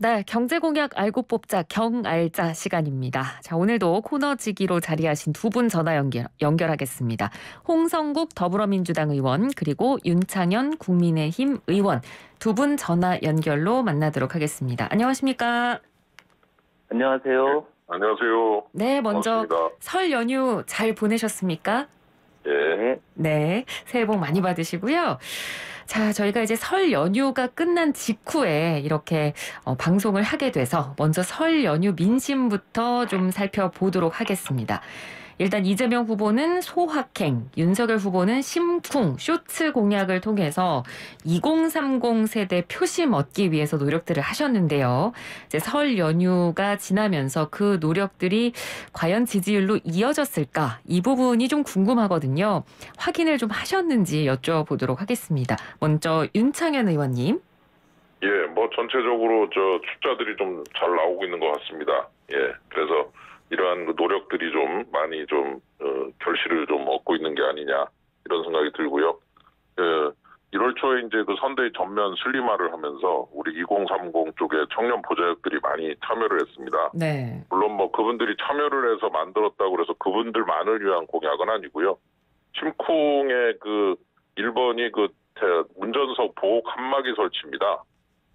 네, 경제 공약 알고 뽑자 경알자 시간입니다. 자, 오늘도 코너지기로 자리하신 두 분 전화 연결하겠습니다. 홍성국 더불어민주당 의원 그리고 윤창현 국민의힘 의원 두 분 전화 연결로 만나도록 하겠습니다. 안녕하십니까? 안녕하세요. 안녕하세요. 네, 먼저 반갑습니다. 설 연휴 잘 보내셨습니까? 예. 네. 네, 새해 복 많이 받으시고요. 자, 저희가 이제 설 연휴가 끝난 직후에 이렇게 방송을 하게 돼서 먼저 설 연휴 민심부터 좀 살펴보도록 하겠습니다. 일단 이재명 후보는 소확행, 윤석열 후보는 심쿵, 쇼츠 공약을 통해서 2030 세대 표심 얻기 위해서 노력들을 하셨는데요. 이제 설 연휴가 지나면서 그 노력들이 과연 지지율로 이어졌을까? 이 부분이 좀 궁금하거든요. 확인을 좀 하셨는지 여쭤보도록 하겠습니다. 먼저 윤창현 의원님. 예, 뭐 전체적으로 숫자들이 좀 잘 나오고 있는 것 같습니다. 예, 그래서 이러한 그 노력들이 좀 많이 결실을 좀 얻고 있는 게 아니냐 이런 생각이 들고요. 1월 초에 이제 그 선대위 전면 슬림화를 하면서 우리 2030 쪽에 청년 보좌역들이 많이 참여를 했습니다. 네. 물론 뭐 그분들이 참여를 해서 만들었다고 해서 그분들만을 위한 공약은 아니고요. 심쿵의 그 1번이 그 운전석 보호 칸막이 설치입니다.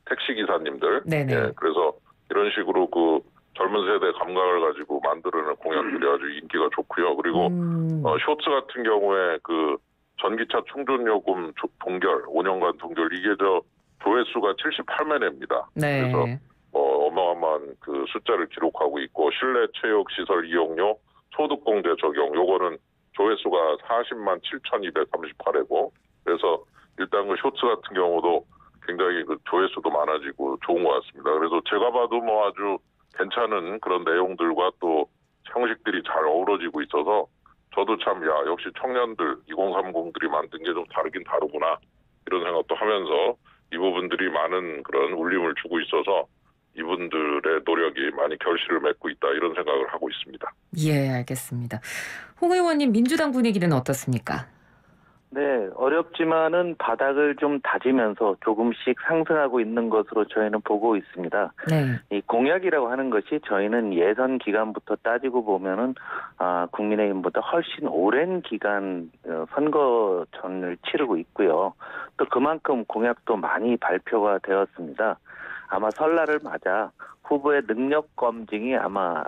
택시 기사님들. 네네. 예, 그래서 이런 식으로 그 젊은 세대 감각을 가지고 만들어낸 공약들이 아주 인기가 좋고요. 그리고 쇼츠 같은 경우에 그 전기차 충전 요금 동결, 5년간 동결 이게 조회수가 78만회입니다. 네. 그래서 어마어마한 그 숫자를 기록하고 있고 실내 체육 시설 이용료 소득공제 적용 요거는 조회수가 40만 7,238회고 그래서 일단 그 쇼츠 같은 경우도 굉장히 그 조회수도 많아지고 좋은 것 같습니다. 그래서 제가 봐도 뭐 아주 괜찮은 그런 내용들과 또 형식들이 잘 어우러지고 있어서 저도 참 역시 청년들 2030들이 만든 게 좀 다르긴 다르구나 이런 생각도 하면서 이 부분들이 많은 그런 울림을 주고 있어서 이분들의 노력이 많이 결실을 맺고 있다 이런 생각을 하고 있습니다. 예, 알겠습니다. 홍 의원님 민주당 분위기는 어떻습니까? 네, 어렵지만은 바닥을 좀 다지면서 조금씩 상승하고 있는 것으로 저희는 보고 있습니다. 네. 이 공약이라고 하는 것이 저희는 예선 기간부터 따지고 보면은 국민의힘보다 훨씬 오랜 기간 선거전을 치르고 있고요. 또 그만큼 공약도 많이 발표가 되었습니다. 아마 설날을 맞아 후보의 능력 검증이 아마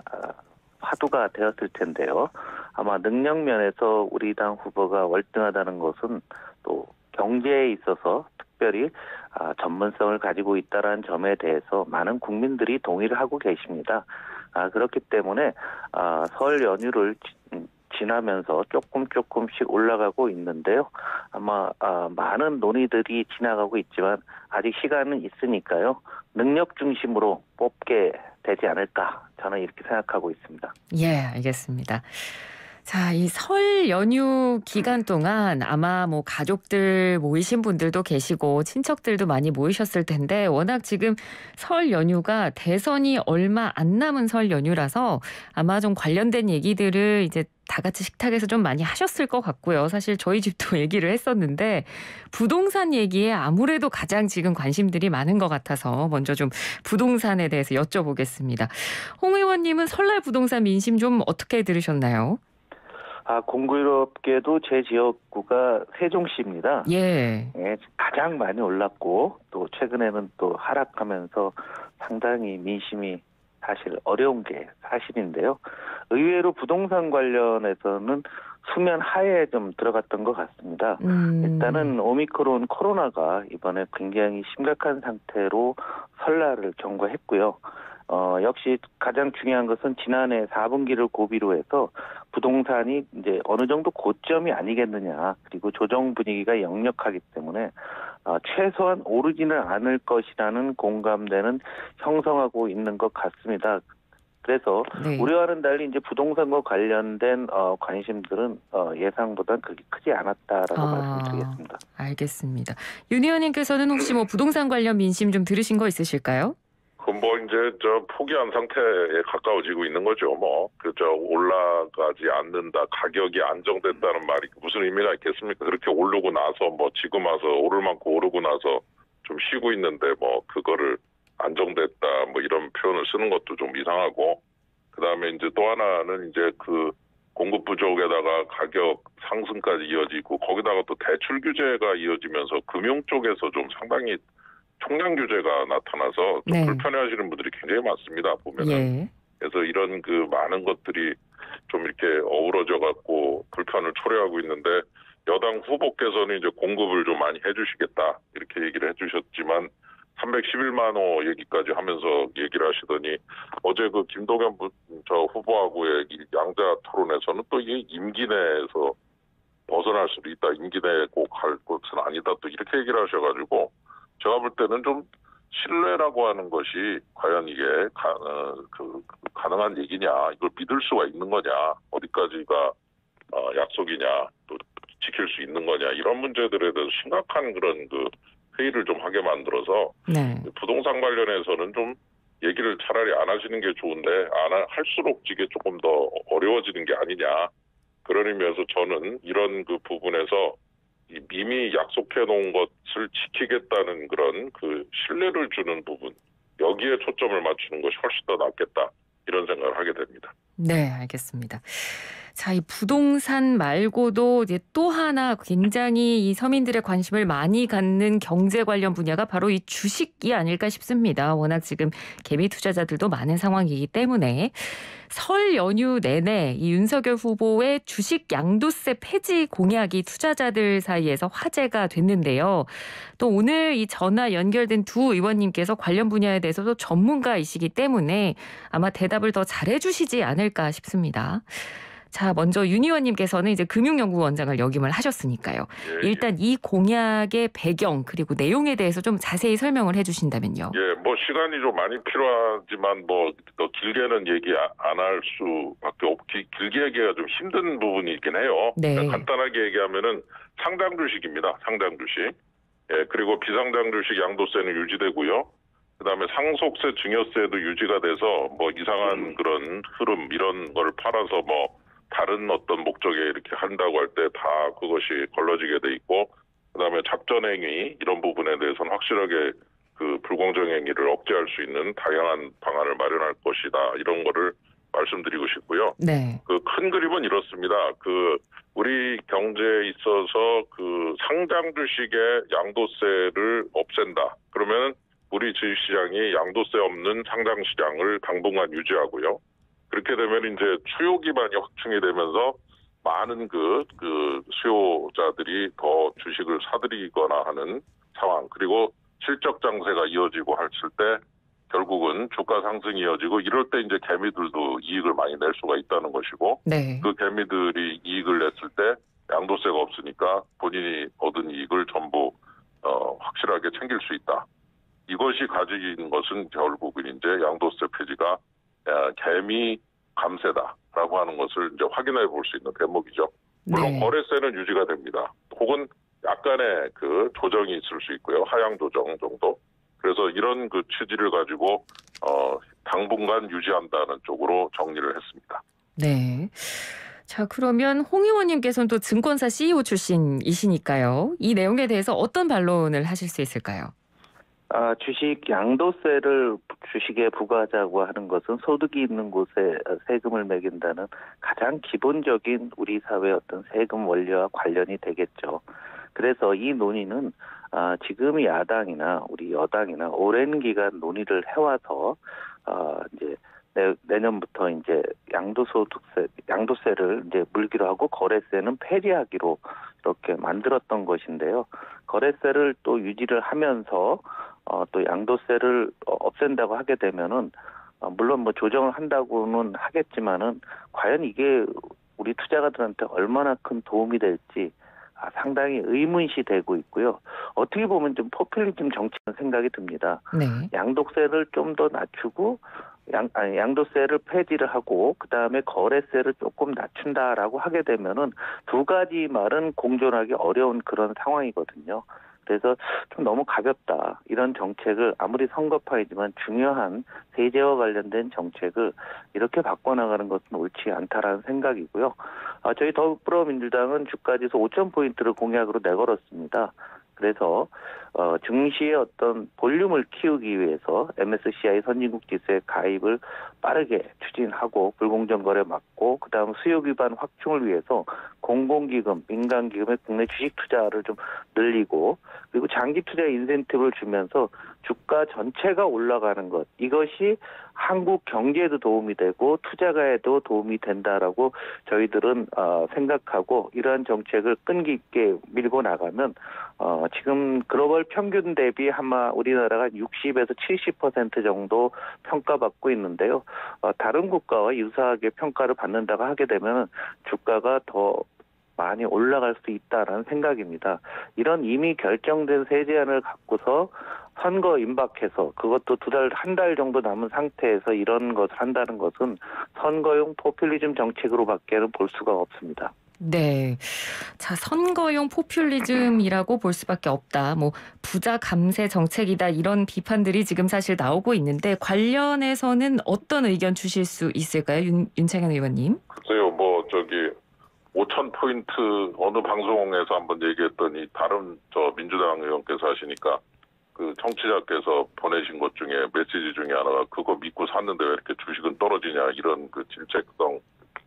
화두가 되었을 텐데요. 아마 능력 면에서 우리 당 후보가 월등하다는 것은 또 경제에 있어서 특별히 전문성을 가지고 있다는 점에 대해서 많은 국민들이 동의를 하고 계십니다. 그렇기 때문에 설 연휴를 지나면서 조금씩 올라가고 있는데요. 아마 많은 논의들이 지나가고 있지만 아직 시간은 있으니까요. 능력 중심으로 뽑게 되지 않을까 저는 이렇게 생각하고 있습니다. 예, 알겠습니다. 자, 이 설 연휴 기간 동안 아마 뭐 가족들 모이신 분들도 계시고 친척들도 많이 모이셨을 텐데 워낙 지금 설 연휴가 대선이 얼마 안 남은 설 연휴라서 아마 좀 관련된 얘기들을 이제 다 같이 식탁에서 좀 많이 하셨을 것 같고요. 사실 저희 집도 얘기를 했었는데 부동산 얘기에 아무래도 가장 지금 관심들이 많은 것 같아서 먼저 좀 부동산에 대해서 여쭤보겠습니다. 홍 의원님은 설날 부동산 민심 좀 어떻게 들으셨나요? 공교롭게도 제 지역구가 세종시입니다. 예. 예, 가장 많이 올랐고 또 최근에는 또 하락하면서 상당히 민심이 사실 어려운 게 사실인데요. 의외로 부동산 관련해서는 수면 하에 좀 들어갔던 것 같습니다. 일단은 오미크론 코로나가 이번에 굉장히 심각한 상태로 설날을 경과했고요. 역시 가장 중요한 것은 지난해 4분기를 고비로 해서 부동산이 이제 어느 정도 고점이 아니겠느냐. 그리고 조정 분위기가 역력하기 때문에 최소한 오르지는 않을 것이라는 공감대는 형성하고 있는 것 같습니다. 그래서 네. 우려와는 달리 이제 부동산과 관련된 관심들은 예상보다는 그렇게 크지 않았다라고 말씀드리겠습니다. 알겠습니다. 윤 의원님께서는 혹시 뭐 부동산 관련 민심 좀 들으신 거 있으실까요? 뭐 이제 포기한 상태에 가까워지고 있는 거죠. 올라가지 않는다, 가격이 안정된다는 말이 무슨 의미가 있겠습니까? 그렇게 오르고 나서 지금 와서 오를 만큼 오르고 나서 좀 쉬고 있는데 그거를 안정됐다 뭐 이런 표현을 쓰는 것도 좀 이상하고, 그다음에 이제 또 하나는 이제 그 공급 부족에다가 가격 상승까지 이어지고, 거기다가 또 대출 규제가 이어지면서 금융 쪽에서 좀 상당히 총량 규제가 나타나서 좀 네. 불편해하시는 분들이 굉장히 많습니다. 보면은. 예. 그래서 이런 그 많은 것들이 좀 이렇게 어우러져 갖고 불편을 초래하고 있는데, 여당 후보께서는 이제 공급을 좀 많이 해주시겠다 이렇게 얘기를 해주셨지만 311만 호 얘기까지 하면서 얘기를 하시더니, 어제 그 김동연 저 후보하고의 이 양자 토론에서는 또 이 임기 내에서 벗어날 수도 있다, 임기 내에 꼭 할 것은 아니다, 또 이렇게 얘기를 하셔가지고, 제가 볼 때는 좀 신뢰라고 하는 것이 과연 이게 가능한 얘기냐, 이걸 믿을 수가 있는 거냐, 어디까지가 약속이냐, 또 지킬 수 있는 거냐, 이런 문제들에 대해서 심각한 그런 그 회의를 좀 하게 만들어서, 네. 부동산 관련해서는 좀 얘기를 차라리 안 하시는 게 좋은데 할수록 이게 조금 더 어려워지는 게 아니냐, 그런 의미에서 저는 이런 그 부분에서 이미 약속해 놓은 것을 지키겠다는 그런 그 신뢰를 주는 부분, 여기에 초점을 맞추는 것이 훨씬 더 낫겠다, 이런 생각을 하게 됩니다. 네, 알겠습니다. 자, 이 부동산 말고도 이제 또 하나 굉장히 이 서민들의 관심을 많이 갖는 경제 관련 분야가 바로 이 주식이 아닐까 싶습니다. 워낙 지금 개미 투자자들도 많은 상황이기 때문에 설 연휴 내내 이 윤석열 후보의 주식 양도세 폐지 공약이 투자자들 사이에서 화제가 됐는데요. 또 오늘 이 전화 연결된 두 의원님께서 관련 분야에 대해서도 전문가이시기 때문에 아마 대답을 더 잘해주시지 않을까 싶습니다. 자, 먼저 윤 의원님께서는 이제 금융연구원장을 역임을 하셨으니까요. 예, 일단 이 공약의 배경 그리고 내용에 대해서 좀 자세히 설명을 해주신다면요. 예, 뭐 시간이 좀 많이 필요하지만 뭐 더 길게는 얘기 안 할 수밖에 길게 얘기가 좀 힘든 부분이 있긴 해요. 네. 간단하게 얘기하면은 상장 주식입니다. 상장 주식. 예, 그리고 비상장 주식 양도세는 유지되고요. 그다음에 상속세, 증여세도 유지가 돼서 뭐 이상한 그런 흐름 이런 거를 팔아서 뭐 다른 어떤 목적에 이렇게 한다고 할 때 다 그것이 걸러지게 돼 있고, 그다음에 작전행위 이런 부분에 대해서는 확실하게 그 불공정 행위를 억제할 수 있는 다양한 방안을 마련할 것이다, 이런 거를 말씀드리고 싶고요. 네. 그 큰 그림은 이렇습니다. 그 우리 경제에 있어서 그 상장 주식의 양도세를 없앤다. 그러면 우리 주식시장이 양도세 없는 상장 시장을 당분간 유지하고요. 그렇게 되면 이제 수요 기반이 확충이 되면서 많은 그 수요자들이 더 주식을 사들이거나 하는 상황, 그리고 실적 장세가 이어지고 했을 때 결국은 주가 상승이 이어지고, 이럴 때 이제 개미들도 이익을 많이 낼 수가 있다는 것이고, 네. 그 개미들이 이익을 냈을 때 양도세가 없으니까 본인이 얻은 이익을 전부 확실하게 챙길 수 있다. 이것이 가지는 것은 결국은 이제 양도세 폐지가 개미 감세다라고 하는 것을 이제 확인해 볼 수 있는 대목이죠. 물론 네. 거래세는 유지가 됩니다. 혹은 약간의 그 조정이 있을 수 있고요. 하향 조정 정도. 그래서 이런 그 취지를 가지고 당분간 유지한다는 쪽으로 정리를 했습니다. 네. 자, 그러면 홍 의원님께서는 또 증권사 CEO 출신이시니까요. 이 내용에 대해서 어떤 반론을 하실 수 있을까요? 주식 양도세를 주식에 부과하자고 하는 것은 소득이 있는 곳에 세금을 매긴다는 가장 기본적인 우리 사회의 어떤 세금 원리와 관련이 되겠죠. 그래서 이 논의는 지금 야당이나 우리 여당이나 오랜 기간 논의를 해와서 이제 내년부터 이제 양도세를 이제 물기로 하고 거래세는 폐지하기로 이렇게 만들었던 것인데요. 거래세를 또 유지를 하면서 또 양도세를 없앤다고 하게 되면은 물론 뭐 조정을 한다고는 하겠지만은 과연 이게 우리 투자가들한테 얼마나 큰 도움이 될지 상당히 의문시 되고 있고요. 어떻게 보면 좀 포퓰리즘 정치라는 생각이 듭니다. 네. 양도세를 좀 더 낮추고 양도세를 폐지를 하고 그다음에 거래세를 조금 낮춘다라고 하게 되면은 두 가지 말은 공존하기 어려운 그런 상황이거든요. 그래서 좀 너무 가볍다. 이런 정책을 아무리 선거파이지만 중요한 세제와 관련된 정책을 이렇게 바꿔나가는 것은 옳지 않다라는 생각이고요. 저희 더불어민주당은 주가지수 5,000포인트를 공약으로 내걸었습니다. 그래서 증시의 어떤 볼륨을 키우기 위해서 MSCI 선진국 지수의 가입을 빠르게 추진하고 불공정 거래 막고 그다음 수요 기반 확충을 위해서 공공기금, 민간기금의 국내 주식 투자를 좀 늘리고 그리고 장기 투자 인센티브를 주면서 주가 전체가 올라가는 것 이것이 한국 경제에도 도움이 되고 투자가에도 도움이 된다라고 저희들은 생각하고 이러한 정책을 끈기 있게 밀고 나가면 지금 글로벌 평균 대비 아마 우리나라가 60에서 70% 정도 평가받고 있는데요. 다른 국가와 유사하게 평가를 받는다고 하게 되면 주가가 더 많이 올라갈 수 있다라는 생각입니다. 이런 이미 결정된 세제안을 갖고서 선거 임박해서 그것도 한 달 정도 남은 상태에서 이런 것을 한다는 것은 선거용 포퓰리즘 정책으로밖에는 볼 수가 없습니다. 네. 자, 선거용 포퓰리즘이라고 볼 수밖에 없다. 뭐 부자 감세 정책이다. 이런 비판들이 지금 사실 나오고 있는데 관련해서는 어떤 의견 주실 수 있을까요? 윤창현 의원님. 글쎄요, 5,000포인트 어느 방송에서 한번 얘기했더니 다른 민주당 의원께서 하시니까 그 청취자께서 보내신 것 중에 메시지 중에 하나가 그거 믿고 샀는데 왜 이렇게 주식은 떨어지냐 이런 그 질책성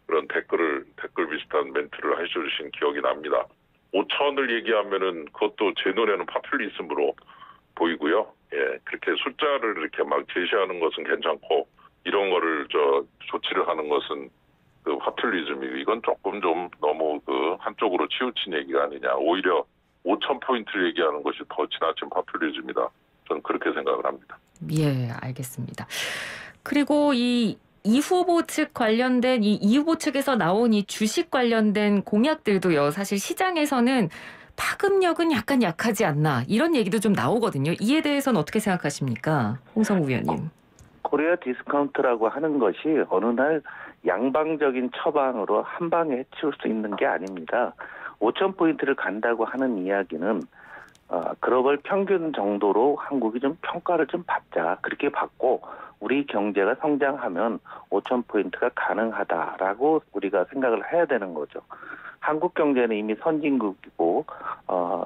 그런 댓글 비슷한 멘트를 해주신 기억이 납니다. 5천을 얘기하면은 그것도 제 눈에는 파퓰리즘으로 보이고요. 예, 그렇게 숫자를 이렇게 막 제시하는 것은 괜찮고 이런 거를 조치를 하는 것은 그 파퓰리즘이고 이건 조금 좀 너무 그 한쪽으로 치우친 얘기가 아니냐. 오히려 5,000포인트를 얘기하는 것이 더 지나친 파퓰리즘이다. 저는 그렇게 생각을 합니다. 예, 알겠습니다. 그리고 이 후보 측 관련된 이 후보 측에서 나온 이 주식 관련된 공약들도요. 사실 시장에서는 파급력은 약간 약하지 않나 이런 얘기도 좀 나오거든요. 이에 대해서는 어떻게 생각하십니까? 홍성우 의원님. 코리아 디스카운트라고 하는 것이 어느 날 양방적인 처방으로 한 방에 해치울 수 있는 게 아닙니다. 5,000포인트를 간다고 하는 이야기는 글로벌 평균 정도로 한국이 좀 평가를 좀 받자. 그렇게 받고 우리 경제가 성장하면 5,000포인트가 가능하다라고 우리가 생각을 해야 되는 거죠. 한국 경제는 이미 선진국이고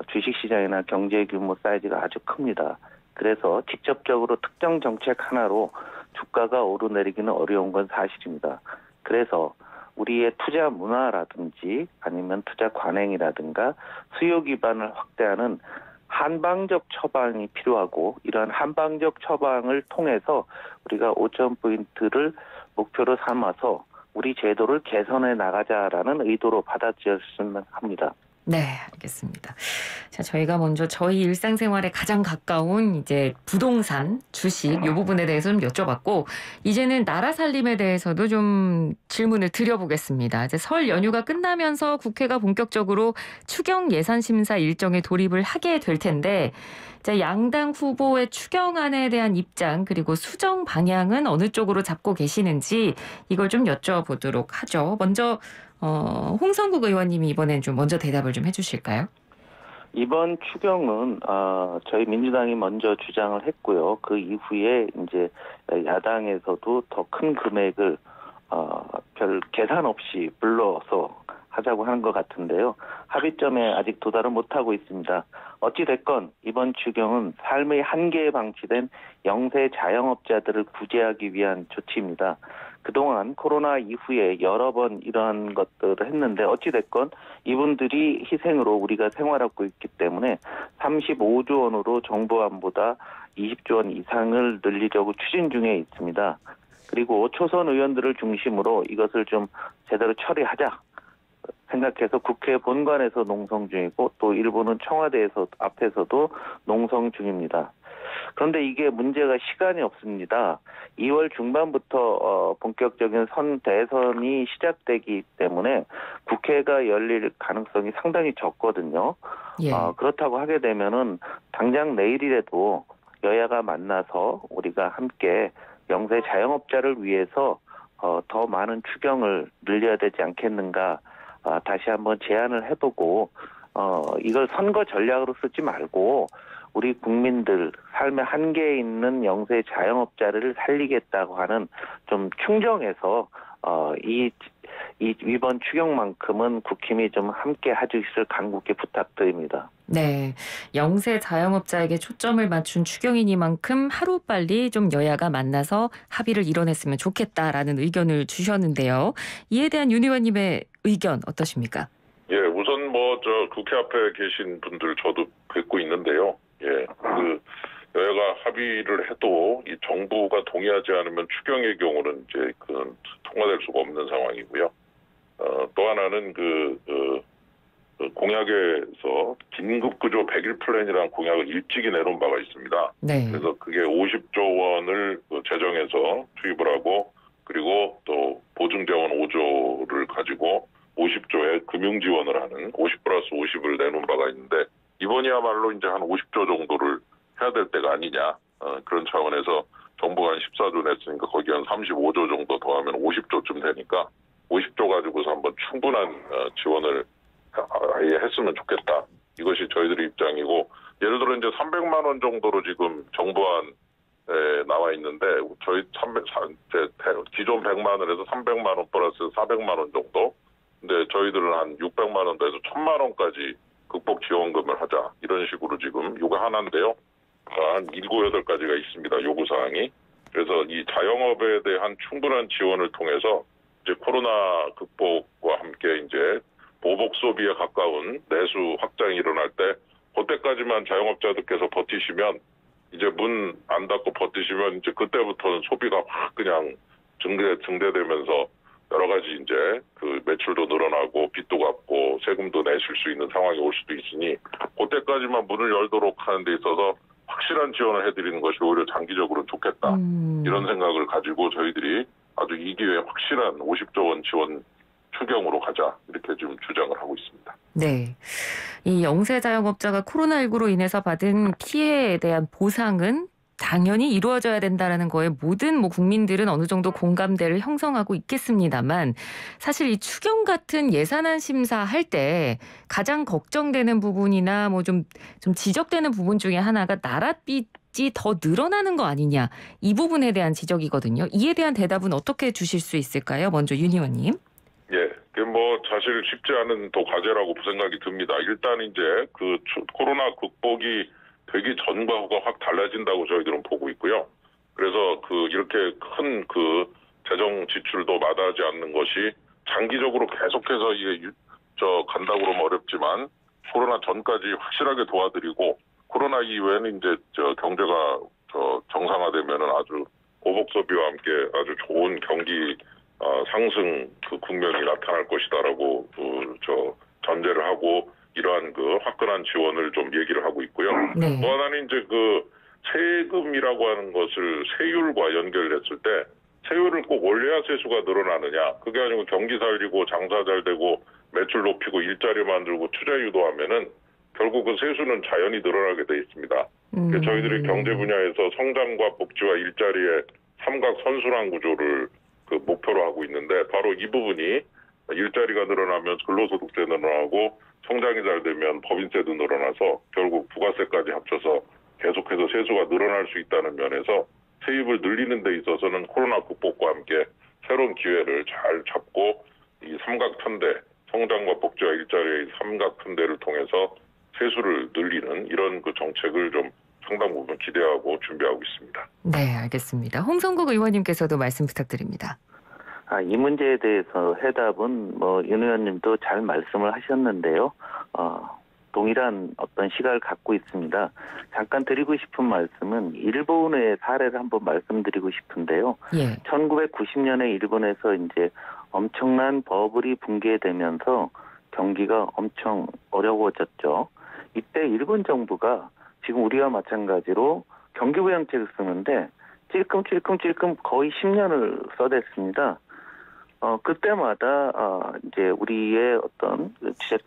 주식시장이나 경제 규모 사이즈가 아주 큽니다. 그래서 직접적으로 특정 정책 하나로 주가가 오르내리기는 어려운 건 사실입니다. 그래서 우리의 투자 문화라든지 아니면 투자 관행이라든가 수요 기반을 확대하는 한방적 처방이 필요하고 이러한 한방적 처방을 통해서 우리가 5,000포인트를 목표로 삼아서 우리 제도를 개선해 나가자라는 의도로 받아들였으면 합니다. 네, 알겠습니다. 자, 저희가 먼저 저희 일상생활에 가장 가까운 이제 부동산, 주식 이 부분에 대해서 좀 여쭤봤고 이제는 나라 살림에 대해서도 좀 질문을 드려보겠습니다. 이제 설 연휴가 끝나면서 국회가 본격적으로 추경 예산 심사 일정에 돌입을 하게 될 텐데 자, 양당 후보의 추경안에 대한 입장 그리고 수정 방향은 어느 쪽으로 잡고 계시는지 이걸 좀 여쭤보도록 하죠. 먼저 홍성국 의원님이 이번엔 좀 먼저 대답을 좀 해주실까요? 이번 추경은 저희 민주당이 먼저 주장을 했고요. 그 이후에 이제 야당에서도 더 큰 금액을 별 계산 없이 불러서 하자고 하는 것 같은데요. 합의점에 아직 도달을 못하고 있습니다. 어찌됐건 이번 추경은 삶의 한계에 방치된 영세 자영업자들을 구제하기 위한 조치입니다. 그동안 코로나 이후에 여러 번 이러한 것들을 했는데 어찌됐건 이분들이 희생으로 우리가 생활하고 있기 때문에 35조 원으로 정부안보다 20조 원 이상을 늘리려고 추진 중에 있습니다. 그리고 초선 의원들을 중심으로 이것을 좀 제대로 처리하자 생각해서 국회 본관에서 농성 중이고 또 일부는 청와대에서 앞에서도 농성 중입니다. 그런데 이게 문제가 시간이 없습니다. 2월 중반부터 본격적인 대선이 시작되기 때문에 국회가 열릴 가능성이 상당히 적거든요. 예. 그렇다고 하게 되면은 당장 내일이라도 여야가 만나서 우리가 함께 영세 자영업자를 위해서 더 많은 추경을 늘려야 되지 않겠는가 다시 한번 제안을 해보고 이걸 선거 전략으로 쓰지 말고 우리 국민들 삶의 한계에 있는 영세 자영업자를 살리겠다고 하는 좀 충정해서 이번 추경만큼은 국힘이 좀 함께 해주실 간곡히 부탁드립니다. 네. 영세 자영업자에게 초점을 맞춘 추경이니만큼 하루빨리 좀 여야가 만나서 합의를 이뤄냈으면 좋겠다라는 의견을 주셨는데요. 이에 대한 윤 의원님의 의견 어떠십니까? 예, 우선 국회 앞에 계신 분들 저도 뵙고 있는데요. 예, 여야가 합의를 해도 이 정부가 동의하지 않으면 추경의 경우는 이제 통과될 수가 없는 상황이고요. 또 하나는 공약에서 긴급구조 100일 플랜이라는 공약을 일찍이 내놓은 바가 있습니다. 네. 그래서 그게 50조 원을 재정에서 투입을 하고 그리고 또 보증자원 5조를 가지고 50조의 금융 지원을 하는 50+50을 내놓은 바가 있는데 이번이야말로 이제 한 50조 정도를 해야 될 때가 아니냐. 그런 차원에서 정부가 한 14조 냈으니까 거기 한 35조 정도 더하면 50조쯤 되니까 50조 가지고서 한번 충분한 지원을 아예 했으면 좋겠다. 이것이 저희들의 입장이고 예를 들어 이제 300만 원 정도로 지금 정부안에 나와 있는데 저희 기존 100만 원에서 300만 원 플러스 400만 원 정도. 근데 저희들은 한 600만 원도 해서 1000만 원까지 극복 지원금을 하자. 이런 식으로 지금 요거 하나인데요. 한 7, 8가지가 있습니다. 요구사항이. 그래서 이 자영업에 대한 충분한 지원을 통해서 이제 코로나 극복과 함께 이제 보복 소비에 가까운 내수 확장이 일어날 때 그때까지만 자영업자들께서 버티시면 이제 문 안 닫고 버티시면 이제 그때부터는 소비가 확 그냥 증대되면서 여러 가지 이제 매출도 늘어나고 빚도 갚고 세금도 내실 수 있는 상황이 올 수도 있으니 그때까지만 문을 열도록 하는 데 있어서 확실한 지원을 해드리는 것이 오히려 장기적으로는 좋겠다. 이런 생각을 가지고 저희들이 아주 이 기회에 확실한 50조 원 지원 추경으로 가자 이렇게 지금 주장을 하고 있습니다. 네. 이 영세 자영업자가 코로나19로 인해서 받은 피해에 대한 보상은 당연히 이루어져야 된다라는 거에 모든 국민들은 어느 정도 공감대를 형성하고 있겠습니다만 사실 이 추경 같은 예산안 심사할 때 가장 걱정되는 부분이나 좀 지적되는 부분 중에 하나가 나랏빚이 더 늘어나는 거 아니냐 이 부분에 대한 지적이거든요. 이에 대한 대답은 어떻게 주실 수 있을까요? 먼저 윤 의원님. 예, 사실 쉽지 않은 또 과제라고 생각이 듭니다. 일단 이제 코로나 극복이 되기 전과 후가 확 달라진다고 저희들은 보고 있고요. 그래서 이렇게 큰 재정 지출도 마다하지 않는 것이 장기적으로 계속해서 이게 간다고 그러면 어렵지만 코로나 전까지 확실하게 도와드리고 코로나 이후에는 이제 경제가 정상화되면은 아주 보복 소비와 함께 아주 좋은 경기 상승 국면이 나타날 것이다라고 전제를 하고 이러한 화끈한 지원을 좀 얘기를 하고 있고요. 네. 또 하나는 이제 세금이라고 하는 것을 세율과 연결했을 때 세율을 꼭 올려야 세수가 늘어나느냐. 그게 아니고 경기 살리고 장사 잘 되고 매출 높이고 일자리 만들고 투자 유도하면은 결국 세수는 자연히 늘어나게 돼 있습니다. 저희들이 경제 분야에서 성장과 복지와 일자리의 삼각 선순환 구조를 목표로 하고 있는데 바로 이 부분이 일자리가 늘어나면 근로소득세 늘어나고 성장이 잘 되면 법인세도 늘어나서 결국 부가세까지 합쳐서 계속해서 세수가 늘어날 수 있다는 면에서 세입을 늘리는 데 있어서는 코로나 극복과 함께 새로운 기회를 잘 잡고 이 삼각편대, 성장과 복지와 일자리의 삼각편대를 통해서 세수를 늘리는 이런 정책을 좀 상당 부분 기대하고 준비하고 있습니다. 네, 알겠습니다. 홍성국 의원님께서도 말씀 부탁드립니다. 이 문제에 대해서 해답은 윤 의원님도 잘 말씀을 하셨는데요. 동일한 어떤 시각을 갖고 있습니다. 잠깐 드리고 싶은 말씀은 일본의 사례를 한번 말씀드리고 싶은데요. 예. 1990년에 일본에서 이제 엄청난 버블이 붕괴되면서 경기가 엄청 어려워졌죠. 이때 일본 정부가 지금 우리와 마찬가지로 경기부양책을 쓰는데 찔끔찔끔 거의 10년을 써댔습니다. 그때마다 이제 우리의 어떤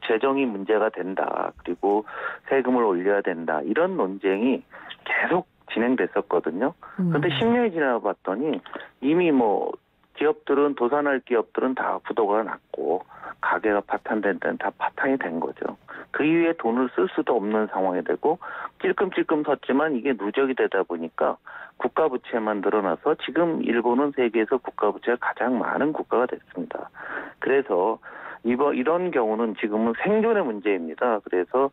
재정이 문제가 된다. 그리고 세금을 올려야 된다. 이런 논쟁이 계속 진행됐었거든요. 그런데 10년이 지나봤더니 이미 기업들은 도산할 기업들은 다 부도가 났고 가게가 파탄된 데는 다 파탄이 된 거죠. 그 이후에 돈을 쓸 수도 없는 상황이 되고 찔끔찔끔 섰지만 이게 누적이 되다 보니까 국가부채만 늘어나서 지금 일본은 세계에서 국가부채가 가장 많은 국가가 됐습니다. 그래서 이런 경우는 지금은 생존의 문제입니다. 그래서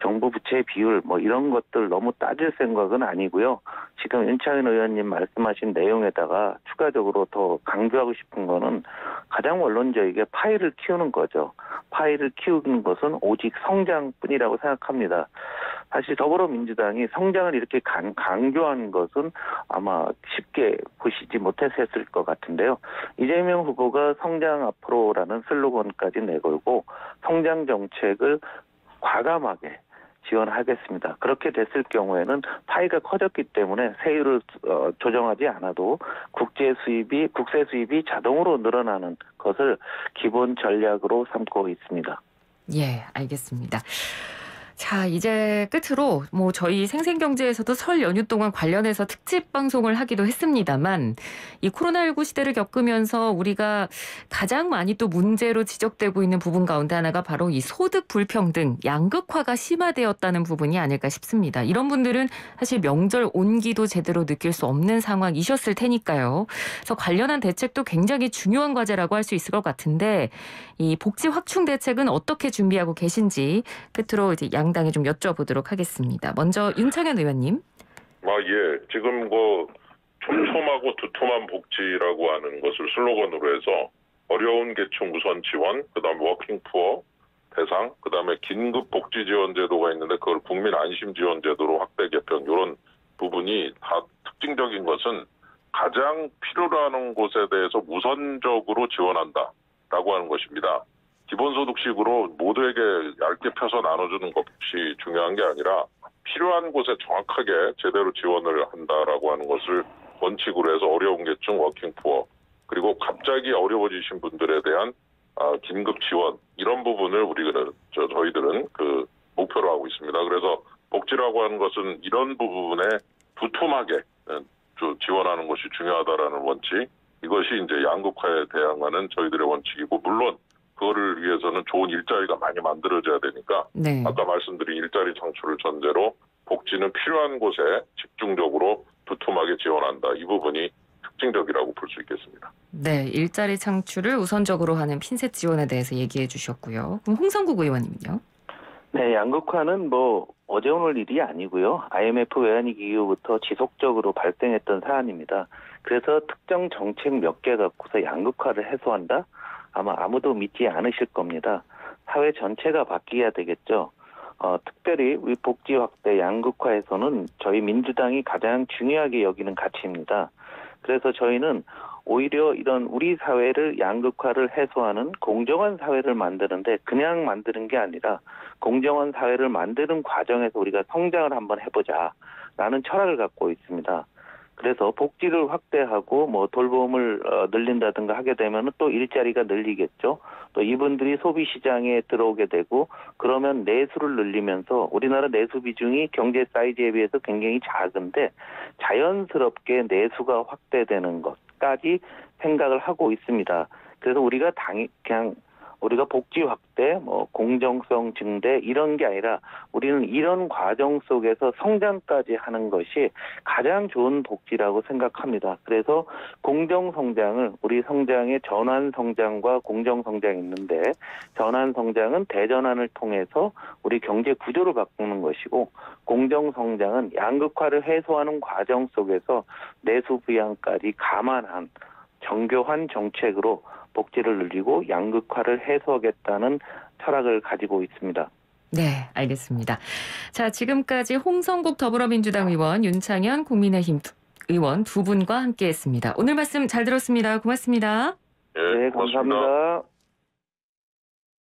정부 부채 비율 뭐 이런 것들 너무 따질 생각은 아니고요. 지금 윤창현 의원님 말씀하신 내용에다가 추가적으로 더 강조하고 싶은 거는 가장 원론적이게 파이를 키우는 거죠. 파이를 키우는 것은 오직 성장뿐이라고 생각합니다. 사실 더불어민주당이 성장을 이렇게 강조한 것은 아마 쉽게 보시지 못했을 것 같은데요. 이재명 후보가 성장 앞으로라는 슬로건까지 내걸고 성장 정책을 과감하게 지원하겠습니다. 그렇게 됐을 경우에는 파이가 커졌기 때문에 세율을 조정하지 않아도 국세 수입이 자동으로 늘어나는 것을 기본 전략으로 삼고 있습니다. 예, 알겠습니다. 자, 이제 끝으로 뭐 저희 생생경제에서도 설 연휴 동안 관련해서 특집 방송을 하기도 했습니다만 이 코로나19 시대를 겪으면서 우리가 가장 많이 또 문제로 지적되고 있는 부분 가운데 하나가 바로 이 소득 불평등, 양극화가 심화되었다는 부분이 아닐까 싶습니다. 이런 분들은 사실 명절 온기도 제대로 느낄 수 없는 상황이셨을 테니까요. 그래서 관련한 대책도 굉장히 중요한 과제라고 할 수 있을 것 같은데 이 복지 확충 대책은 어떻게 준비하고 계신지 끝으로 이제 양당에 좀 여쭤보도록 하겠습니다. 먼저 윤창현 의원님. 예. 지금 촘촘하고 두툼한 복지라고 하는 것을 슬로건으로 해서 어려운 계층 우선 지원, 그다음에 워킹푸어 대상, 그다음에 긴급 복지 지원 제도가 있는데 그걸 국민 안심 지원 제도로 확대 개편 이런 부분이 다 특징적인 것은 가장 필요로 하는 곳에 대해서 우선적으로 지원한다라고 하는 것입니다. 기본소득식으로 모두에게 얇게 펴서 나눠주는 것이 중요한 게 아니라 필요한 곳에 정확하게 제대로 지원을 한다라고 하는 것을 원칙으로 해서 어려운 계층 워킹푸어 그리고 갑자기 어려워지신 분들에 대한 긴급 지원 이런 부분을 저희들은 목표로 하고 있습니다. 그래서 복지라고 하는 것은 이런 부분에 두툼하게 지원하는 것이 중요하다라는 원칙 이것이 이제 양극화에 대항하는 저희들의 원칙이고 물론 그거를 위해서는 좋은 일자리가 많이 만들어져야 되니까 네. 아까 말씀드린 일자리 창출을 전제로 복지는 필요한 곳에 집중적으로 두툼하게 지원한다. 이 부분이 특징적이라고 볼 수 있겠습니다. 네, 일자리 창출을 우선적으로 하는 핀셋 지원에 대해서 얘기해 주셨고요. 그럼 홍성국 의원님은요? 네, 양극화는 어제 오늘 일이 아니고요. IMF 외환위기 이후부터 지속적으로 발생했던 사안입니다. 그래서 특정 정책 몇 개 갖고서 양극화를 해소한다? 아마 아무도 믿지 않으실 겁니다. 사회 전체가 바뀌어야 되겠죠. 특별히 우리 복지 확대 양극화에서는 저희 민주당이 가장 중요하게 여기는 가치입니다. 그래서 저희는 오히려 이런 우리 사회를 양극화를 해소하는 공정한 사회를 만드는데 그냥 만드는 게 아니라 공정한 사회를 만드는 과정에서 우리가 성장을 한번 해보자라는 철학을 갖고 있습니다. 그래서 복지를 확대하고 돌봄을 늘린다든가 하게 되면 또 일자리가 늘리겠죠. 또 이분들이 소비 시장에 들어오게 되고 그러면 내수를 늘리면서 우리나라 내수 비중이 경제 사이즈에 비해서 굉장히 작은데 자연스럽게 내수가 확대되는 것까지 생각을 하고 있습니다. 그래서 우리가 우리가 복지 확대, 공정성 증대 이런 게 아니라 우리는 이런 과정 속에서 성장까지 하는 것이 가장 좋은 복지라고 생각합니다. 그래서 공정 성장을 우리 성장의 전환 성장과 공정 성장이 있는데 전환 성장은 대전환을 통해서 우리 경제 구조를 바꾸는 것이고 공정 성장은 양극화를 해소하는 과정 속에서 내수 부양까지 감안한 정교한 정책으로 복지를 늘리고 양극화를 해소하겠다는 철학을 가지고 있습니다. 네, 알겠습니다. 자, 지금까지 홍성국 더불어민주당 의원, 윤창현 국민의힘 의원 두 분과 함께했습니다. 오늘 말씀 잘 들었습니다. 고맙습니다. 예, 네, 고맙습니다. 감사합니다.